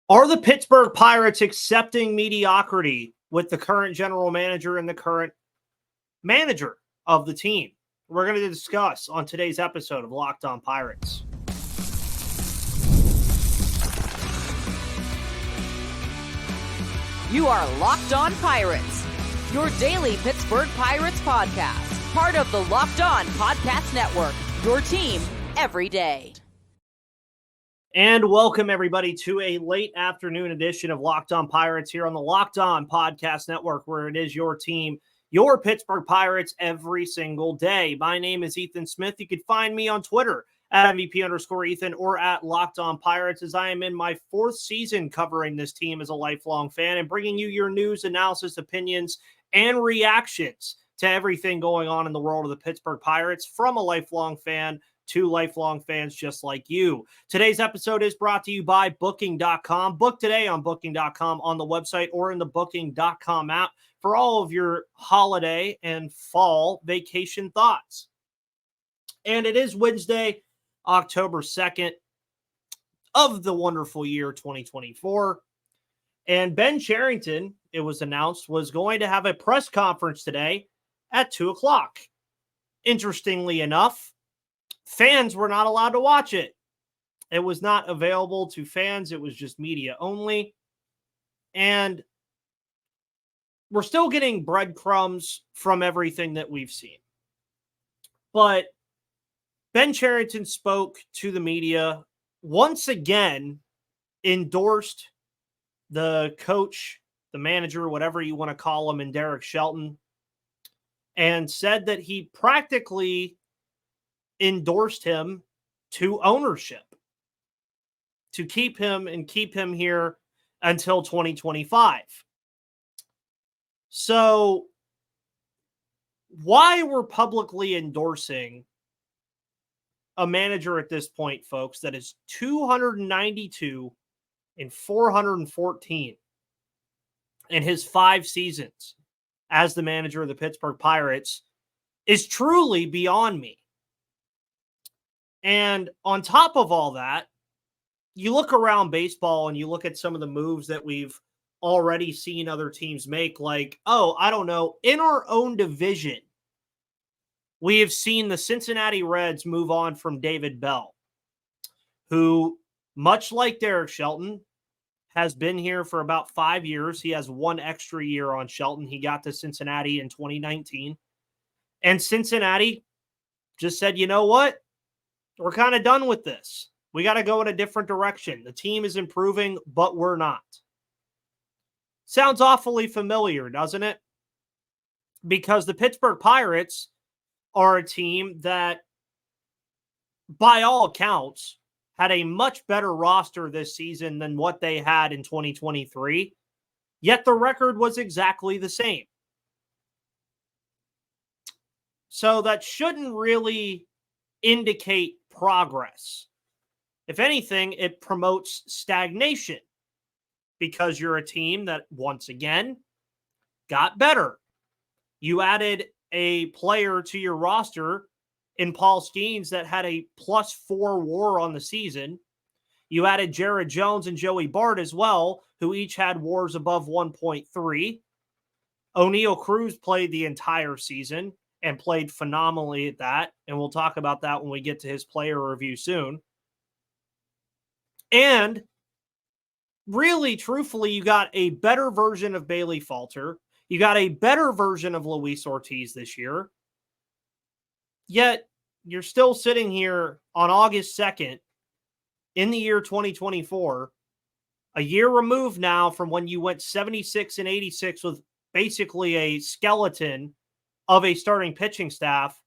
Are the Pittsburgh Pirates accepting mediocrity with the current general manager and the current manager of the team? We're going to discuss on today's episode of Locked On Pirates. You are Locked On Pirates, your daily Pittsburgh Pirates podcast, part of the Locked On Podcast Network, your team every day. And welcome, everybody, to a late afternoon edition of Locked On Pirates here on the Locked On Podcast Network, where it is your team, your Pittsburgh Pirates, every single day. My name is Ethan Smith. You can find me on Twitter at MVP_Ethan or at Locked On Pirates, as I am in my fourth season covering this team as a lifelong fan and bringing you your news, analysis, opinions, and reactions to everything going on in the world of the Pittsburgh Pirates from a lifelong fan to lifelong fans just like you. Today's episode is brought to you by Booking.com. Book today on Booking.com on the website or in the Booking.com app for all of your holiday and fall vacation thoughts. And it is Wednesday, October 2nd of the wonderful year 2024. And Ben Cherington, it was announced, was going to have a press conference today at 2 o'clock. Interestingly enough, fans were not allowed to watch it. It was not available to fans. It was just media only. And we're still getting breadcrumbs from everything that we've seen. But Ben Cherington spoke to the media, once again endorsed the coach, the manager, whatever you want to call him, and Derek Shelton, and said that he practically endorsed him to ownership to keep him here until 2025. So why we're publicly endorsing a manager at this point, folks, that is 292 and 414 in his 5 seasons as the manager of the Pittsburgh Pirates is truly beyond me. And on top of all that, you look around baseball and you look at some of the moves that we've already seen other teams make, like, in our own division, we have seen the Cincinnati Reds move on from David Bell, who, much like Derek Shelton, has been here for about 5 years. He has 1 extra year on Shelton. He got to Cincinnati in 2019. And Cincinnati just said, you know what? We're kind of done with this. We got to go in a different direction. The team is improving, but we're not. Sounds awfully familiar, doesn't it? Because the Pittsburgh Pirates are a team that, by all accounts, had a much better roster this season than what they had in 2023, yet the record was exactly the same. So that shouldn't really indicate progress. If anything, it promotes stagnation because you're a team that, once again, got better. You added a player to your roster in Paul Skeens that had a +4 WAR on the season. You added Jared Jones and Joey Bart as well, who each had WARs above 1.3. O'Neal Cruz played the entire season and played phenomenally at that. And we'll talk about that when we get to his player review soon. And really, truthfully, you got a better version of Bailey Falter. You got a better version of Luis Ortiz this year. Yet, you're still sitting here on August 2nd in the year 2024, a year removed now from when you went 76-86 with basically a skeleton of a starting pitching staff,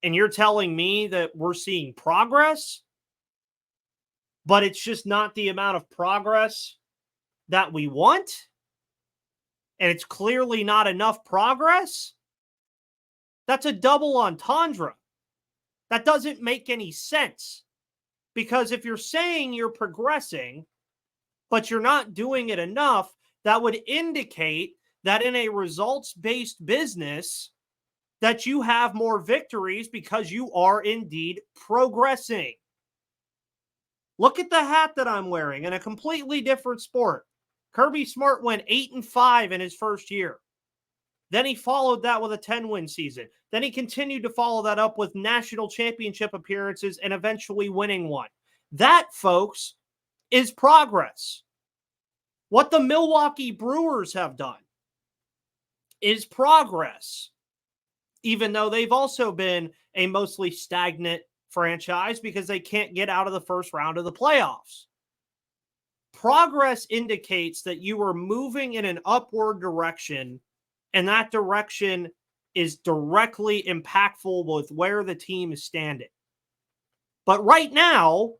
and you're telling me that we're seeing progress, but it's just not the amount of progress that we want, and it's clearly not enough progress? That's a double entendre. That doesn't make any sense, because if you're saying you're progressing, but you're not doing it enough, that would indicate that in a results-based business, that you have more victories because you are indeed progressing. Look at the hat that I'm wearing in a completely different sport. Kirby Smart went 8-5 in his first year. Then he followed that with a 10-win season. Then he continued to follow that up with national championship appearances and eventually winning one. That, folks, is progress. What the Milwaukee Brewers have done is progress, even though they've also been a mostly stagnant franchise because they can't get out of the first round of the playoffs. Progress indicates that you are moving in an upward direction, and that direction is directly impactful with where the team is standing. But right now,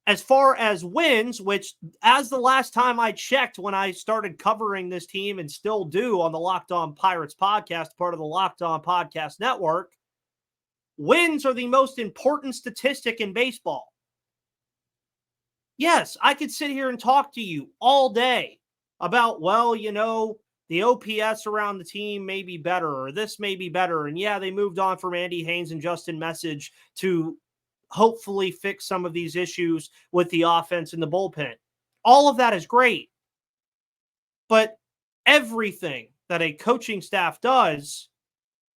as far as wins, which as the last time I checked when I started covering this team and still do on the Locked On Pirates podcast, part of the Locked On Podcast Network, wins are the most important statistic in baseball. Yes, I could sit here and talk to you all day about, well, you know, the OPS around the team may be better, or this may be better. And yeah, they moved on from Andy Haynes and Justin Message to hopefully fix some of these issues with the offense and the bullpen. All of that is great. But everything that a coaching staff does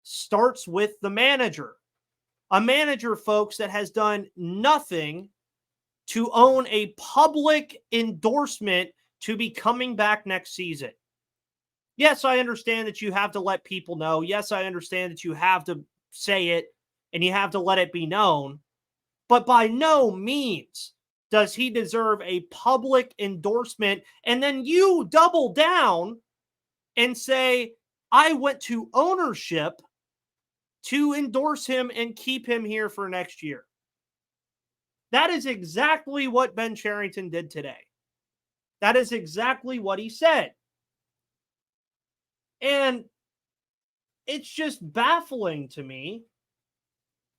starts with the manager. A manager, folks, that has done nothing to own a public endorsement to be coming back next season. Yes, I understand that you have to let people know. Yes, I understand that you have to say it and you have to let it be known. But by no means does he deserve a public endorsement. And then you double down and say, I went to ownership to endorse him and keep him here for next year. That is exactly what Ben Cherington did today. That is exactly what he said. And it's just baffling to me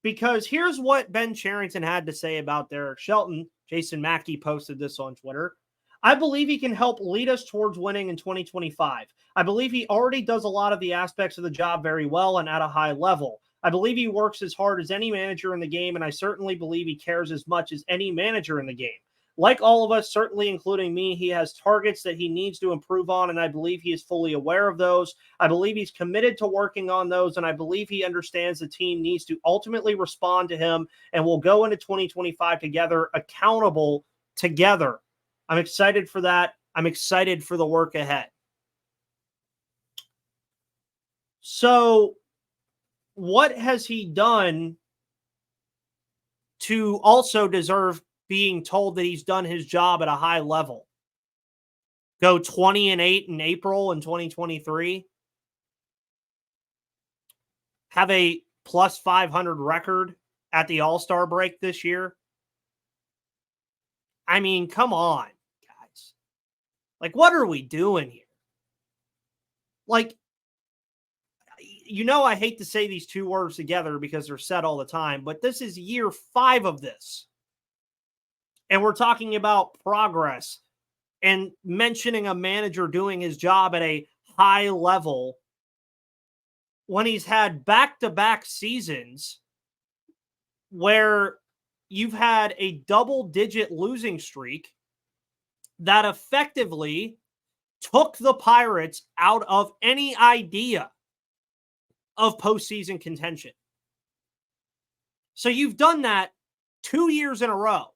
because here's what Ben Cherington had to say about Derek Shelton. Jason Mackey posted this on Twitter. I believe he can help lead us towards winning in 2025. I believe he already does a lot of the aspects of the job very well and at a high level. I believe he works as hard as any manager in the game, and I certainly believe he cares as much as any manager in the game. Like all of us, certainly including me, he has targets that he needs to improve on, and I believe he is fully aware of those. I believe he's committed to working on those, and I believe he understands the team needs to ultimately respond to him, and we'll go into 2025 together, accountable together. I'm excited for that. I'm excited for the work ahead. So, what has he done to also deserve being told that he's done his job at a high level? Go 20-8 in April in 2023. Have a plus 500 record at the All-Star break this year. I mean, come on, guys. Like, what are we doing here? Like, you know, I hate to say these two words together because they're said all the time, but this is year 5 of this. And we're talking about progress and mentioning a manager doing his job at a high level when he's had back-to-back seasons where you've had a double-digit losing streak that effectively took the Pirates out of any idea of postseason contention. So you've done that 2 years in a row.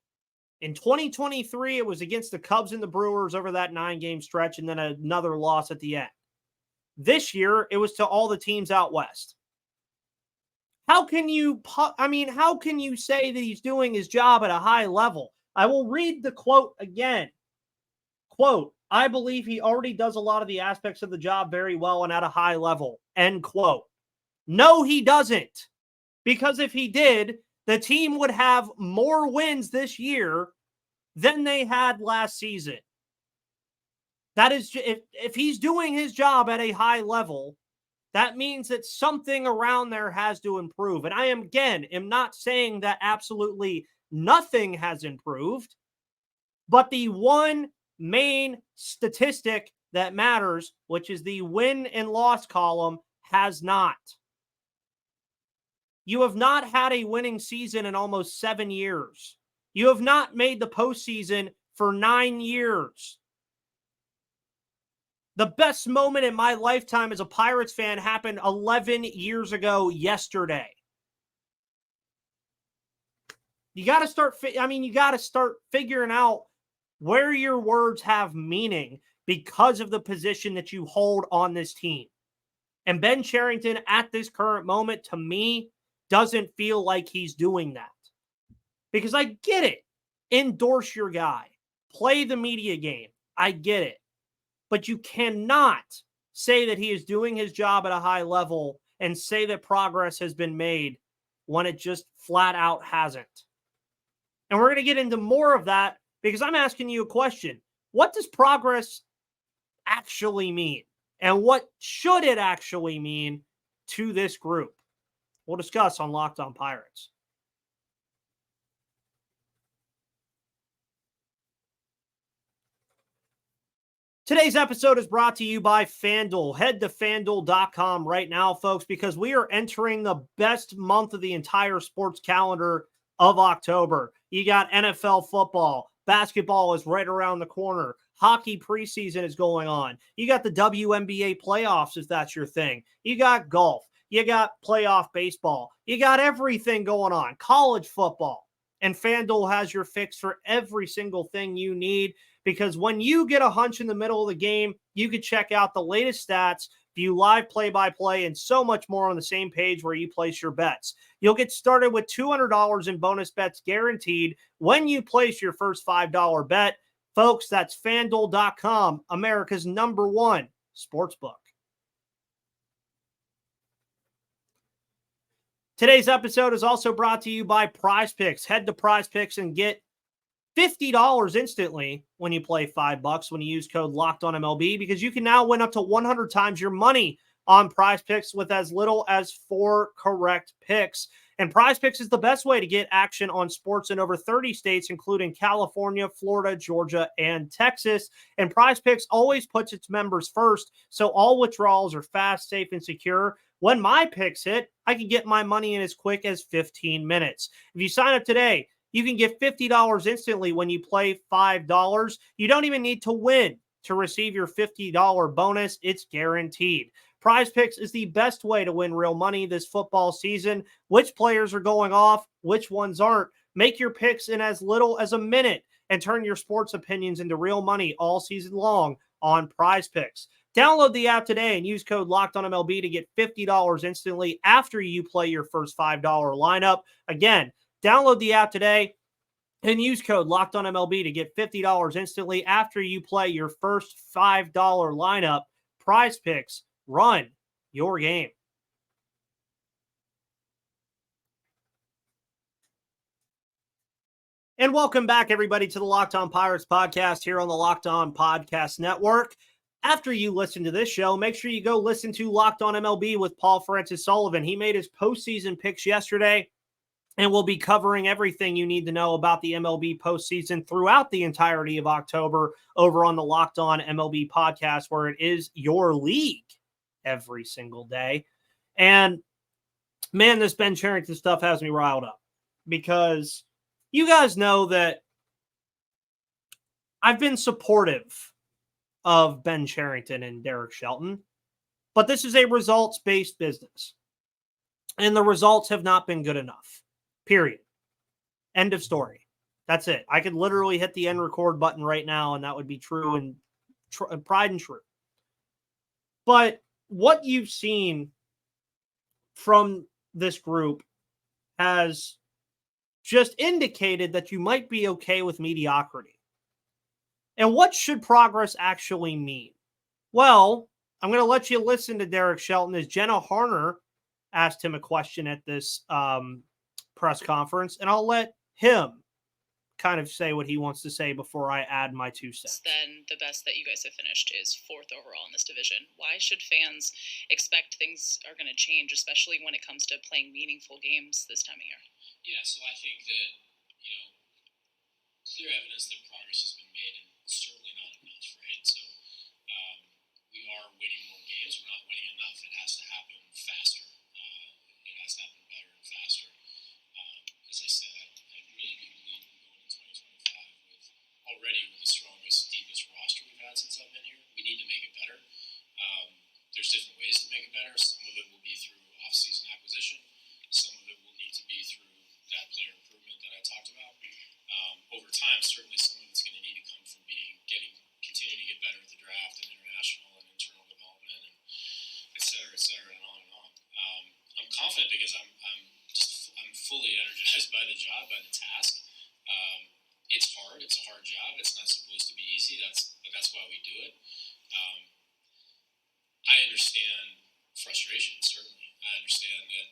In 2023, it was against the Cubs and the Brewers over that 9-game stretch and then another loss at the end. This year, it was to all the teams out west. How can you say that he's doing his job at a high level? I will read the quote again. Quote, I believe he already does a lot of the aspects of the job very well and at a high level. End quote. No, he doesn't. Because if he did, the team would have more wins this year than they had last season. That is, if he's doing his job at a high level, that means that something around there has to improve. And I am not saying that absolutely nothing has improved, but the one main statistic that matters, which is the win and loss column, has not. You have not had a winning season in almost 7 years. You have not made the postseason for 9 years. The best moment in my lifetime as a Pirates fan happened 11 years ago yesterday. You got to start figuring out where your words have meaning because of the position that you hold on this team. And Ben Cherington at this current moment, to me, doesn't feel like he's doing that. Because I get it. Endorse your guy. Play the media game. I get it. But you cannot say that he is doing his job at a high level and say that progress has been made when it just flat out hasn't. And we're going to get into more of that because I'm asking you a question. What does progress actually mean? And what should it actually mean to this group? We'll discuss on Locked On Pirates. Today's episode is brought to you by FanDuel. Head to FanDuel.com right now, folks, because we are entering the best month of the entire sports calendar of October. You got NFL football. Basketball is right around the corner. Hockey preseason is going on. You got the WNBA playoffs, if that's your thing. You got golf. You got playoff baseball. You got everything going on. College football. And FanDuel has your fix for every single thing you need, because when you get a hunch in the middle of the game, you can check out the latest stats, view live play-by-play, and so much more on the same page where you place your bets. You'll get started with $200 in bonus bets guaranteed when you place your first $5 bet. Folks, that's FanDuel.com, America's #1 sportsbook. Today's episode is also brought to you by Prize Picks. Head to Prize Picks and get $50 instantly when you play $5 when you use code LOCKEDONMLB, because you can now win up to 100 times your money on Prize Picks with as little as 4 correct picks. And Prize Picks is the best way to get action on sports in over 30 states, including California, Florida, Georgia, and Texas. And Prize Picks always puts its members first, so all withdrawals are fast, safe, and secure. When my picks hit, I can get my money in as quick as 15 minutes. If you sign up today, you can get $50 instantly when you play $5. You don't even need to win to receive your $50 bonus. It's guaranteed. Prize Picks is the best way to win real money this football season. Which players are going off? Which ones aren't? Make your picks in as little as a minute and turn your sports opinions into real money all season long on Prize Picks. Download the app today and use code LOCKEDONMLB to get $50 instantly after you play your first $5 lineup. Again, download the app today and use code LOCKEDONMLB to get $50 instantly after you play your first $5 lineup. Prize Picks, run your game. And welcome back, everybody, to the Locked On Pirates podcast here on the Locked On Podcast Network. After you listen to this show, make sure you go listen to Locked On MLB with Paul Francis Sullivan. He made his postseason picks yesterday, and we'll be covering everything you need to know about the MLB postseason throughout the entirety of October over on the Locked On MLB podcast, where it is your league every single day. And man, this Ben Cherington stuff has me riled up, because you guys know that I've been supportive of Ben Cherington and Derek Shelton, but this is a results-based business, and the results have not been good enough. Period. End of story. That's it. I could literally hit the end record button right now, and that would be true and pride and true. But what you've seen from this group has just indicated that you might be okay with mediocrity. And what should progress actually mean? Well, I'm going to let you listen to Derek Shelton as Jenna Harner asked him a question at this press conference, and I'll let him kind of say what he wants to say before I add my 2 cents. Then the best that you guys have finished is 4th overall in this division. Why should fans expect things are going to change, especially when it comes to playing meaningful games this time of year? Yeah, so I think that, clear evidence that progress has been made, and certainly not enough, right? So we are winning more games. We're not winning enough. It has to happen faster. It has to happen better and faster. As I said, I really do believe we go into it because I'm fully energized by the job, by the task. It's hard. It's a hard job. It's not supposed to be easy. But that's why we do it. I understand frustration, certainly. I understand that,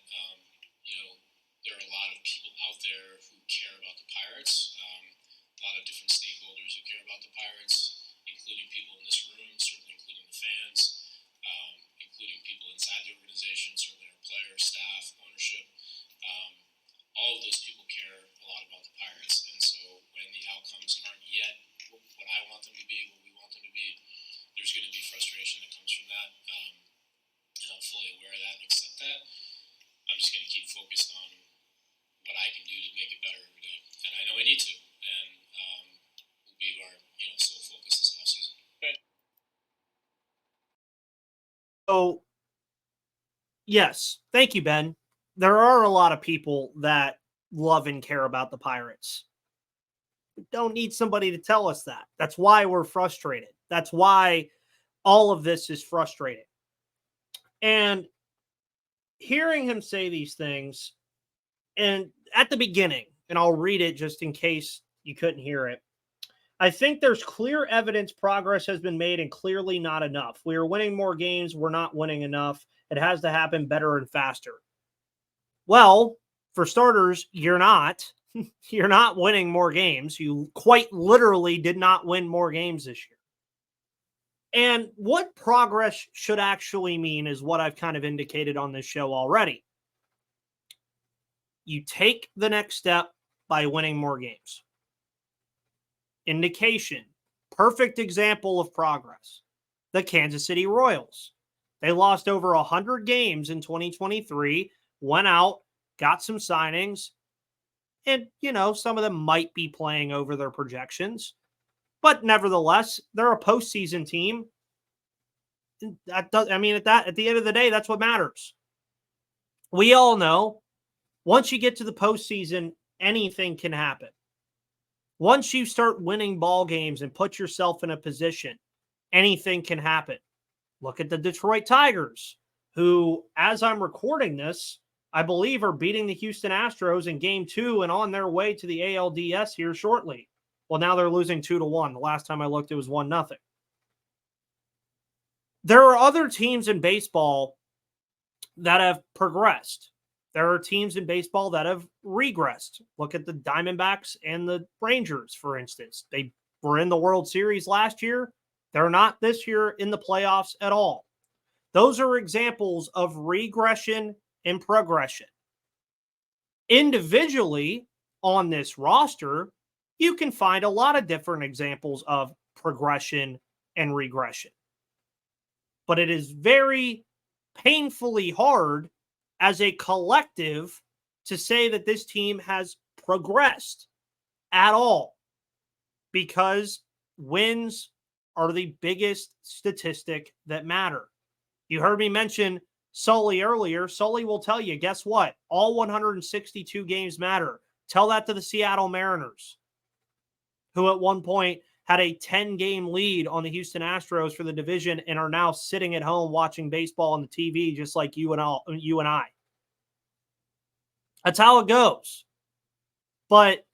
there are a lot of people out there who care about the Pirates, a lot of different stakeholders who care about the Pirates, including people in this room, certainly including the fans, including people inside the organization, certainly our players, staff, ownership. All of those people care a lot about the Pirates. And so when the outcomes aren't yet what I want them to be, what we want them to be, there's going to be frustration that comes from that. And I'm fully aware of that and accept that. I'm just going to keep focused on what I can do to make it better every day. And I know I need to. And will be our sole focus this offseason. Right. So, yes, thank you, Ben. There are a lot of people that love and care about the Pirates. We don't need somebody to tell us that. That's why we're frustrated. That's why all of this is frustrating. And hearing him say these things, and at the beginning, and I'll read it just in case you couldn't hear it. I think there's clear evidence progress has been made and clearly not enough. We are winning more games. We're not winning enough. It has to happen better and faster. Well, for starters, you're not. You're not winning more games. You quite literally did not win more games this year. And what progress should actually mean is what I've kind of indicated on this show already. You take the next step by winning more games. Indication, perfect example of progress. The Kansas City Royals. They lost over 100 games in 2023, went out, got some signings, and, some of them might be playing over their projections. But nevertheless, they're a postseason team. At the end of the day, that's what matters. We all know once you get to the postseason, anything can happen. Once you start winning ball games and put yourself in a position, anything can happen. Look at the Detroit Tigers, who, as I'm recording this, I believe are beating the Houston Astros in Game 2 and on their way to the ALDS here shortly. Well, now they're losing 2-1. The last time I looked, it was 1-0. There are other teams in baseball that have progressed. There are teams in baseball that have regressed. Look at the Diamondbacks and the Rangers, for instance. They were in the World Series last year. They're not this year in the playoffs at all. Those are examples of regression and progression. Individually on this roster, you can find a lot of different examples of progression and regression. But it is very painfully hard as a collective to say that this team has progressed at all, because wins are the biggest statistic that matter. You heard me mention Sully earlier. Sully will tell you, guess what? All 162 games matter. Tell that to the Seattle Mariners, who at one point had a 10-game lead on the Houston Astros for the division and are now sitting at home watching baseball on the TV just like you and I. That's how it goes. But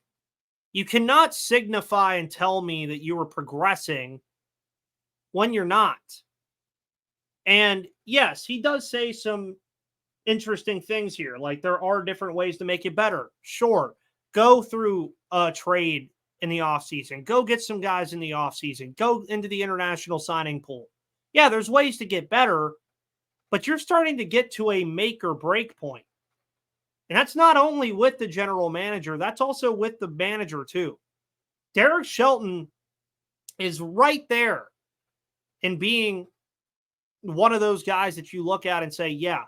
you cannot signify and tell me that you are progressing when you're not. And yes, he does say some interesting things here. Like, there are different ways to make it better. Sure. Go through a trade in the offseason. Go get some guys in the offseason. Go into the international signing pool. Yeah, there's ways to get better, but you're starting to get to a make or break point. And that's not only with the general manager, that's also with the manager too. Derek Shelton is right there in being one of those guys that you look at and say, yeah,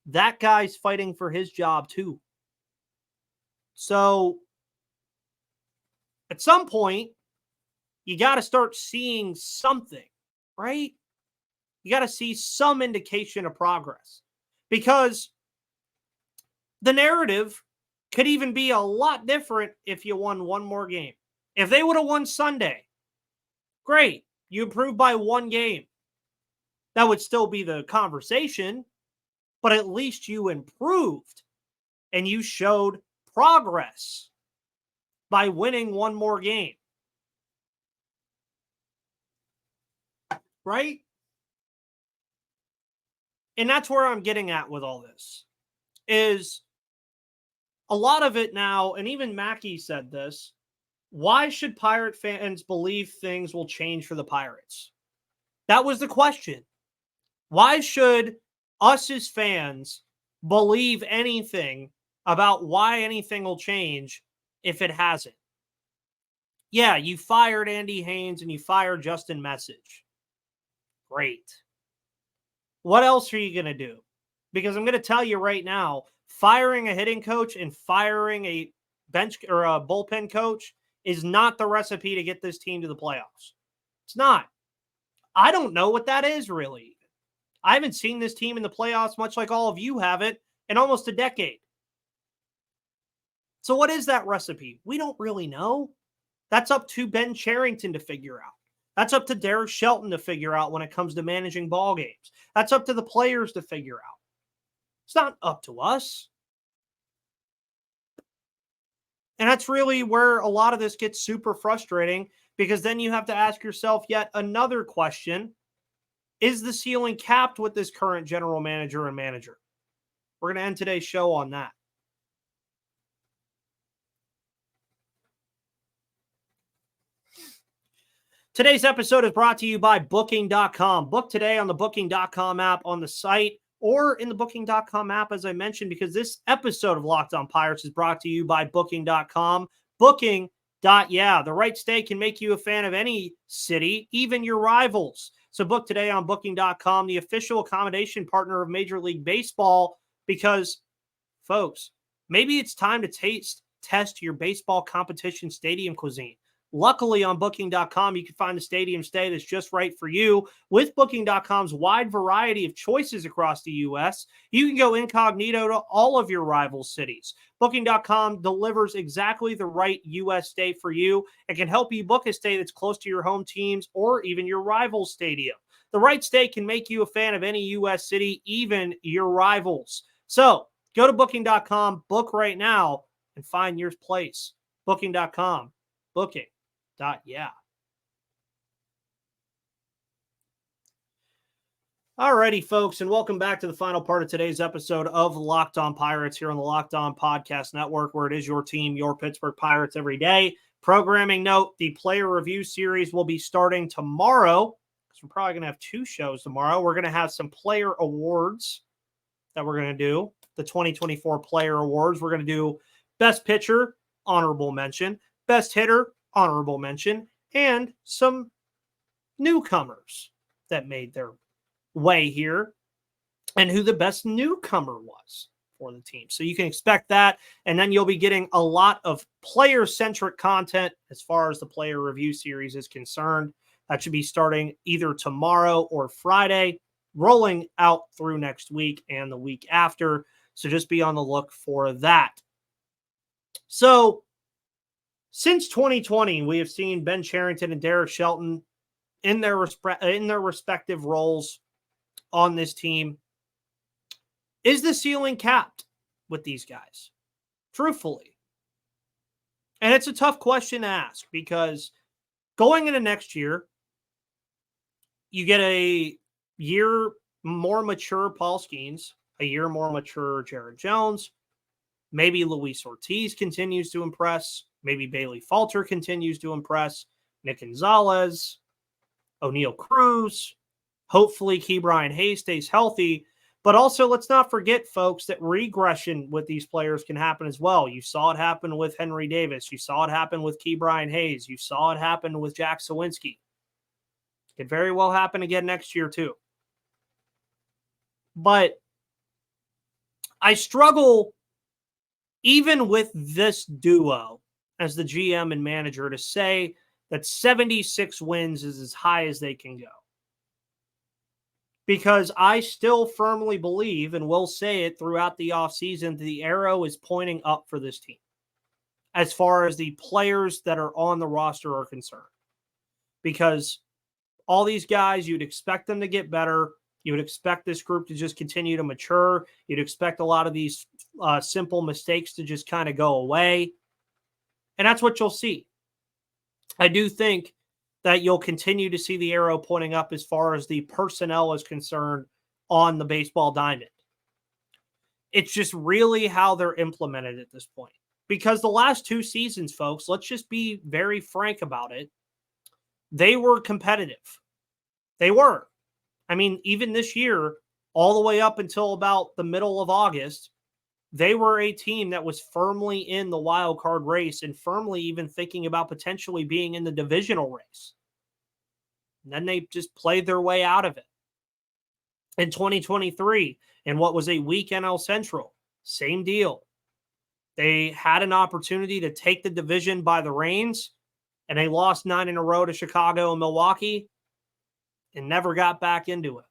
that guy's fighting for his job too. So at some point, you got to start seeing something, right? You got to see some indication of progress, because the narrative could even be a lot different if you won one more game. If they would have won Sunday, great. You improved by one game. That would still be the conversation, but at least you improved and you showed progress by winning one more game. Right? And that's where I'm getting at with all this, is a lot of it now, and even Mackey said this, why should Pirate fans believe things will change for the Pirates? That was the question. Why should us as fans believe anything about why anything will change if it hasn't? Yeah, you fired Andy Haynes and you fired Justin Message. Great. What else are you going to do? Because I'm going to tell you right now, firing a hitting coach and firing a bench or a bullpen coach is not the recipe to get this team to the playoffs. It's not. I don't know what that is really. I haven't seen this team in the playoffs, much like all of you haven't, in almost a decade. So what is that recipe? We don't really know. That's up to Ben Cherington to figure out. That's up to Derek Shelton to figure out when it comes to managing ball games. That's up to the players to figure out. It's not up to us. And that's really where a lot of this gets super frustrating, because then you have to ask yourself yet another question. Is the ceiling capped with this current general manager and manager? We're going to end today's show on that. Today's episode is brought to you by Booking.com. Book today on the Booking.com app on the site or in the Booking.com app, as I mentioned, because this episode of Locked On Pirates is brought to you by Booking.com. Booking.yeah. The right stay can make you a fan of any city, even your rivals. So book today on Booking.com, the official accommodation partner of Major League Baseball, because, folks, maybe it's time to test your baseball competition stadium cuisine. Luckily, on Booking.com, you can find the stadium stay that's just right for you. With Booking.com's wide variety of choices across the U.S., you can go incognito to all of your rival cities. Booking.com delivers exactly the right U.S. stay for you and can help you book a stay that's close to your home teams or even your rival stadium. The right stay can make you a fan of any U.S. city, even your rivals. So, go to Booking.com, book right now, and find your place. Booking.com. Booking.yeah. Alrighty, folks, and welcome back to the final part of today's episode of Locked On Pirates here on the Locked On Podcast Network, where it is your team, your Pittsburgh Pirates every day. Programming note, the player review series will be starting tomorrow, because we're probably going to have two shows tomorrow. We're going to have some player awards that we're going to do, the 2024 player awards. We're going to do best pitcher, honorable mention, best hitter, honorable mention, and some newcomers that made their way here and who the best newcomer was for the team. So you can expect that, and then you'll be getting a lot of player-centric content as far as the player review series is concerned. That should be starting either tomorrow or Friday, rolling out through next week and the week after. So just be on the look for that. So since 2020, we have seen Ben Cherington and Derek Shelton in their respective roles on this team. Is the ceiling capped with these guys? Truthfully. And it's a tough question to ask, because going into next year, you get a year more mature Paul Skeens, a year more mature Jared Jones. Maybe Luis Ortiz continues to impress. Maybe Bailey Falter continues to impress. Nick Gonzalez, O'Neal Cruz. Hopefully, Ke'Bryan Hayes stays healthy. But also, let's not forget, folks, that regression with these players can happen as well. You saw it happen with Henry Davis. You saw it happen with Ke'Bryan Hayes. You saw it happen with Jack Sawinski. It could very well happen again next year, too. But I struggle, even with this duo, as the GM and manager, to say that 76 wins is as high as they can go. Because I still firmly believe, and will say it throughout the offseason, the arrow is pointing up for this team as far as the players that are on the roster are concerned. Because all these guys, you'd expect them to get better. You would expect this group to just continue to mature. You'd expect a lot of these simple mistakes to just kind of go away. And that's what you'll see. I do think that you'll continue to see the arrow pointing up as far as the personnel is concerned on the baseball diamond. It's just really how they're implemented at this point. Because the last 2 seasons, folks, let's just be very frank about it, they were competitive. They were. I mean, even this year, all the way up until about the middle of August, they were a team that was firmly in the wild card race and firmly even thinking about potentially being in the divisional race. And then they just played their way out of it. In 2023, in what was a weak NL Central, same deal. They had an opportunity to take the division by the reins, and they lost 9 in a row to Chicago and Milwaukee and never got back into it.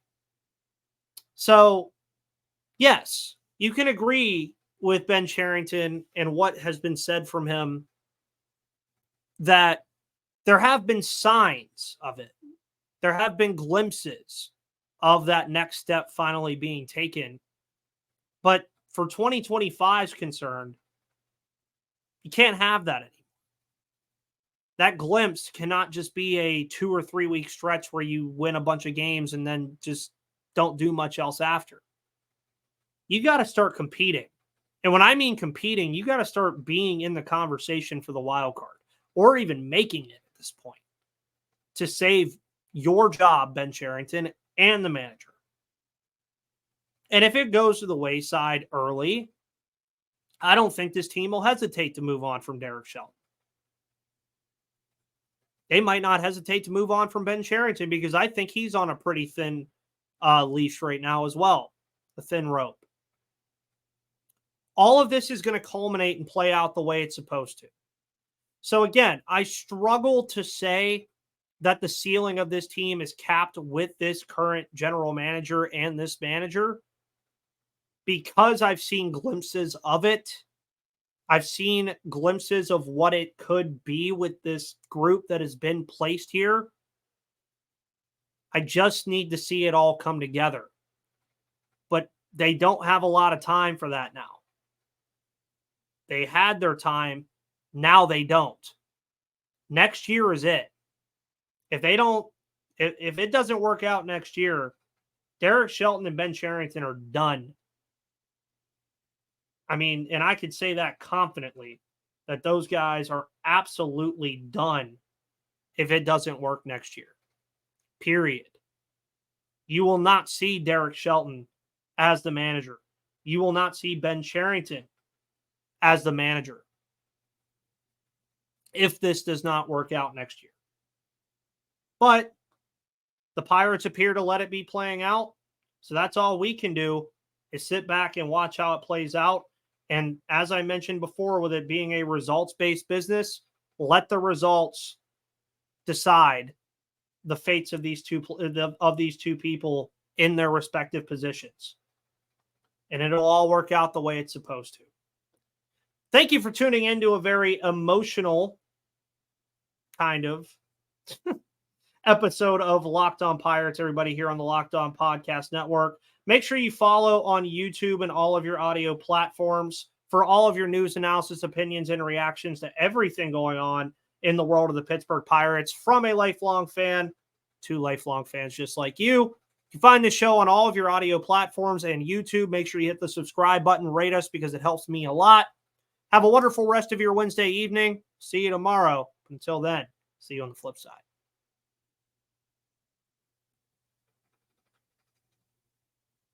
So, yes, you can agree with Ben Cherington and what has been said from him that there have been signs of it. There have been glimpses of that next step finally being taken. But for 2025's concerned, you can't have that anymore. That glimpse cannot just be a 2 or 3 week stretch where you win a bunch of games and then just don't do much else after. You got to start competing. And when I mean competing, you got to start being in the conversation for the wild card or even making it at this point to save your job, Ben Cherington, and the manager. And if it goes to the wayside early, I don't think this team will hesitate to move on from Derek Shelton. They might not hesitate to move on from Ben Cherington because I think he's on a pretty thin leash right now as well, a thin rope. All of this is going to culminate and play out the way it's supposed to. So again, I struggle to say that the ceiling of this team is capped with this current general manager and this manager because I've seen glimpses of it. I've seen glimpses of what it could be with this group that has been placed here. I just need to see it all come together. But they don't have a lot of time for that now. They had their time. Now they don't. Next year is it. If it doesn't work out next year, Derek Shelton and Ben Cherington are done. I mean, and I could say that confidently, that those guys are absolutely done if it doesn't work next year. Period. You will not see Derek Shelton as the manager. You will not see Ben Cherington as the manager if this does not work out next year. But the Pirates appear to let it be playing out. So that's all we can do is sit back and watch how it plays out. And as I mentioned before, with it being a results-based business, let the results decide the fates of these two people in their respective positions. And it'll all work out the way it's supposed to. Thank you for tuning into a very emotional kind of episode of Locked On Pirates, everybody here on the Locked On Podcast Network. Make sure you follow on YouTube and all of your audio platforms for all of your news, analysis, opinions, and reactions to everything going on in the world of the Pittsburgh Pirates from a lifelong fan to lifelong fans just like you. You can find the show on all of your audio platforms and YouTube. Make sure you hit the subscribe button, rate us because it helps me a lot. Have a wonderful rest of your Wednesday evening. See you tomorrow. Until then, see you on the flip side.